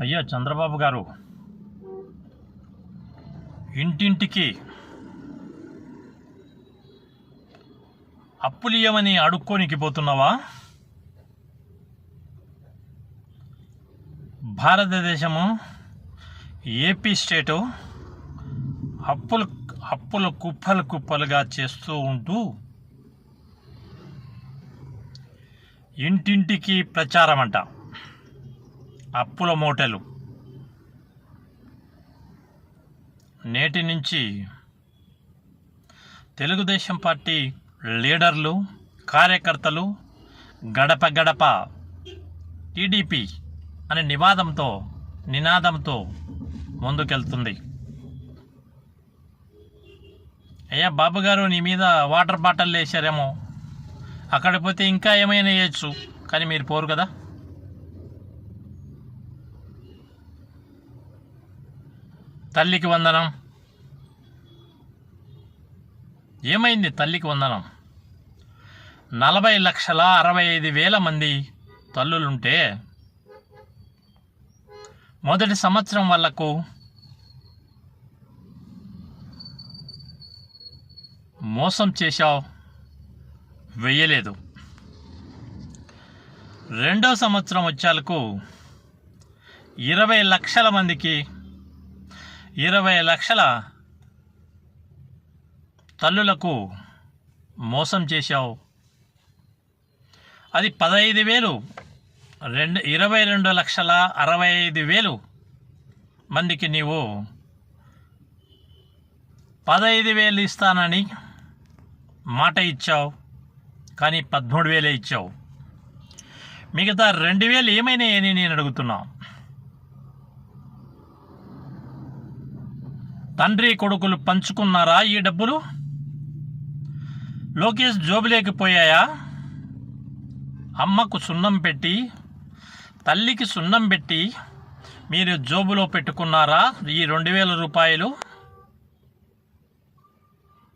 అయ్యా చంద్రబాబు గారు, ఇంటింటికి అప్పులియమని అడుక్కోనికి పోతున్నావా? భారతదేశము ఏపీ స్టేటు అప్పులు కుప్పలు కుప్పలుగా చేస్తూ ఉంటూ ఇంటింటికి ప్రచారం అంట. అప్పుల మూటలు. నేటి నుంచి తెలుగుదేశం పార్టీ లీడర్లు, కార్యకర్తలు గడప గడప టీడీపీ అనే నినాదంతో ముందుకెళ్తుంది. అయ్యా బాబు గారు, నీ మీద వాటర్ బాటిల్ వేసారేమో, అక్కడ పోతే ఇంకా ఏమైనా వేయచ్చు, కానీ మీరు పోరు కదా. తల్లికి వందనం. ఏమైంది తల్లికి వందనం? 40,65,000 మంది తల్లులుంటే మొదటి సంవత్సరం వాళ్లకు మోసం చేశావు, వెయ్యలేదు. రెండో సంవత్సరం వచ్చేలకు 20 లక్షల మందికి 20 లక్షల తల్లులకు మోసం చేశావు. అది 15,000, 22,65,000 మందికి నీవు 15,000 ఇస్తానని మాట ఇచ్చావు, కానీ 13,000 ఇచ్చావు. మిగతా 2,000 ఏమైనాయని నేను అడుగుతున్నా. తండ్రి కొడుకులు పంచుకున్నారా ఈ డబ్బులు? లోకేష్ జోబులేకపోయాయా? అమ్మకు సున్నం పెట్టి, తల్లికి సున్నం పెట్టి మీరు జోబులో పెట్టుకున్నారా ఈ 2,000 రూపాయలు?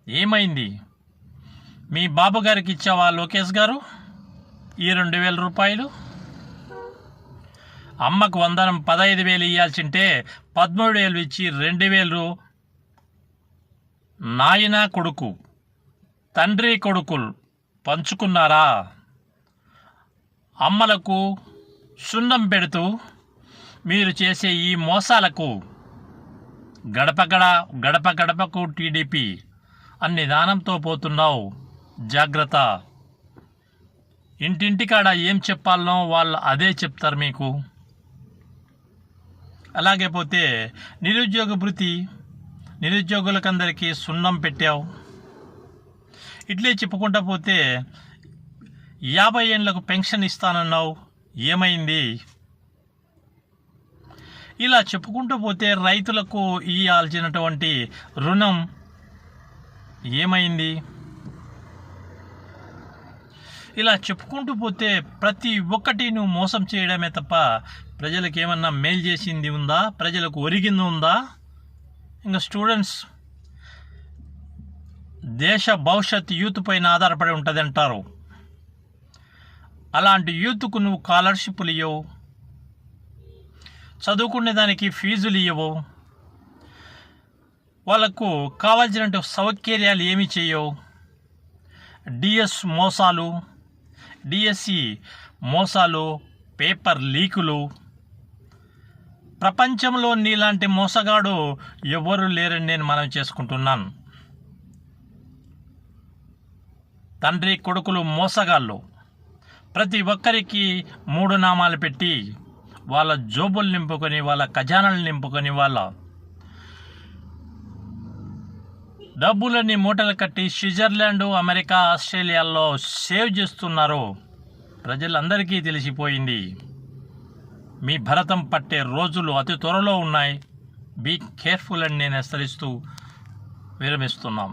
ఏమైంది? మీ బాబు గారికి ఇచ్చావా లోకేష్ గారు ఈ 2,000 రూపాయలు? అమ్మకు వందనం 15,000 ఇవ్వాల్సింటే 13,000 ఇచ్చి 2,000 నాయన కొడుకు, తండ్రి కొడుకులు పంచుకున్నారా? అమ్మలకు సున్నం పెడుతూ మీరు చేసే ఈ మోసాలకు గడప గడపకు టీడీపీ అన్ని దానంతో పోతున్నావు. జాగ్రత్త. ఇంటింటికాడ ఏం చెప్పాలనో వాళ్ళు అదే చెప్తారు మీకు. అలాగే పోతే నిరుద్యోగ భృతి, నిరుద్యోగులకందరికీ సున్నం పెట్టావు. ఇట్లే చెప్పుకుంటా పోతే 50 ఏళ్లకు పెన్షన్ ఇస్తానన్నావు, ఏమైంది? ఇలా చెప్పుకుంటూ పోతే రైతులకు ఇవ్వాల్సినటువంటి రుణం ఏమైంది? ఇలా చెప్పుకుంటూ పోతే ప్రతి ఒక్కటి నువ్వు మోసం చేయడమే తప్ప ప్రజలకు ఏమన్నా మేలు చేసింది ఉందా? ప్రజలకు ఒరిగింది ఉందా? ఇంకా స్టూడెంట్స్, దేశ భవిష్యత్ యూత్ పైన ఆధారపడి ఉంటుంది అంటారు. అలాంటి యూత్కు నువ్వు స్కాలర్షిప్లు ఇవ్వవు, చదువుకునే దానికి ఫీజులు ఇవ్వవు, వాళ్ళకు కావాల్సినటువంటి సౌకర్యాలు ఏమీ చేయవు. డిఎస్ మోసాలు, డిఎస్సి మోసాలు, పేపర్ లీకులు. ప్రపంచంలో నీలాంటి మోసగాడు ఎవరు లేరని నేను మనవి చేసుకుంటున్నాను. తండ్రి కొడుకులు మోసగాళ్ళు. ప్రతి ఒక్కరికి 3 నామాలు పెట్టి వాళ్ళ జోబులు నింపుకొని, వాళ్ళ ఖజానాలు నింపుకొని, వాళ్ళ డబ్బులని మూటలు కట్టి స్విట్జర్లాండ్, అమెరికా, ఆస్ట్రేలియాలో సేవ్ చేస్తున్నారు. ప్రజలందరికీ తెలిసిపోయింది. మీ భరతం పట్టే రోజులు అతి త్వరలో ఉన్నాయి. బీ కేర్ఫుల్ అని నేను హెచ్చరిస్తూ విరమిస్తున్నాం.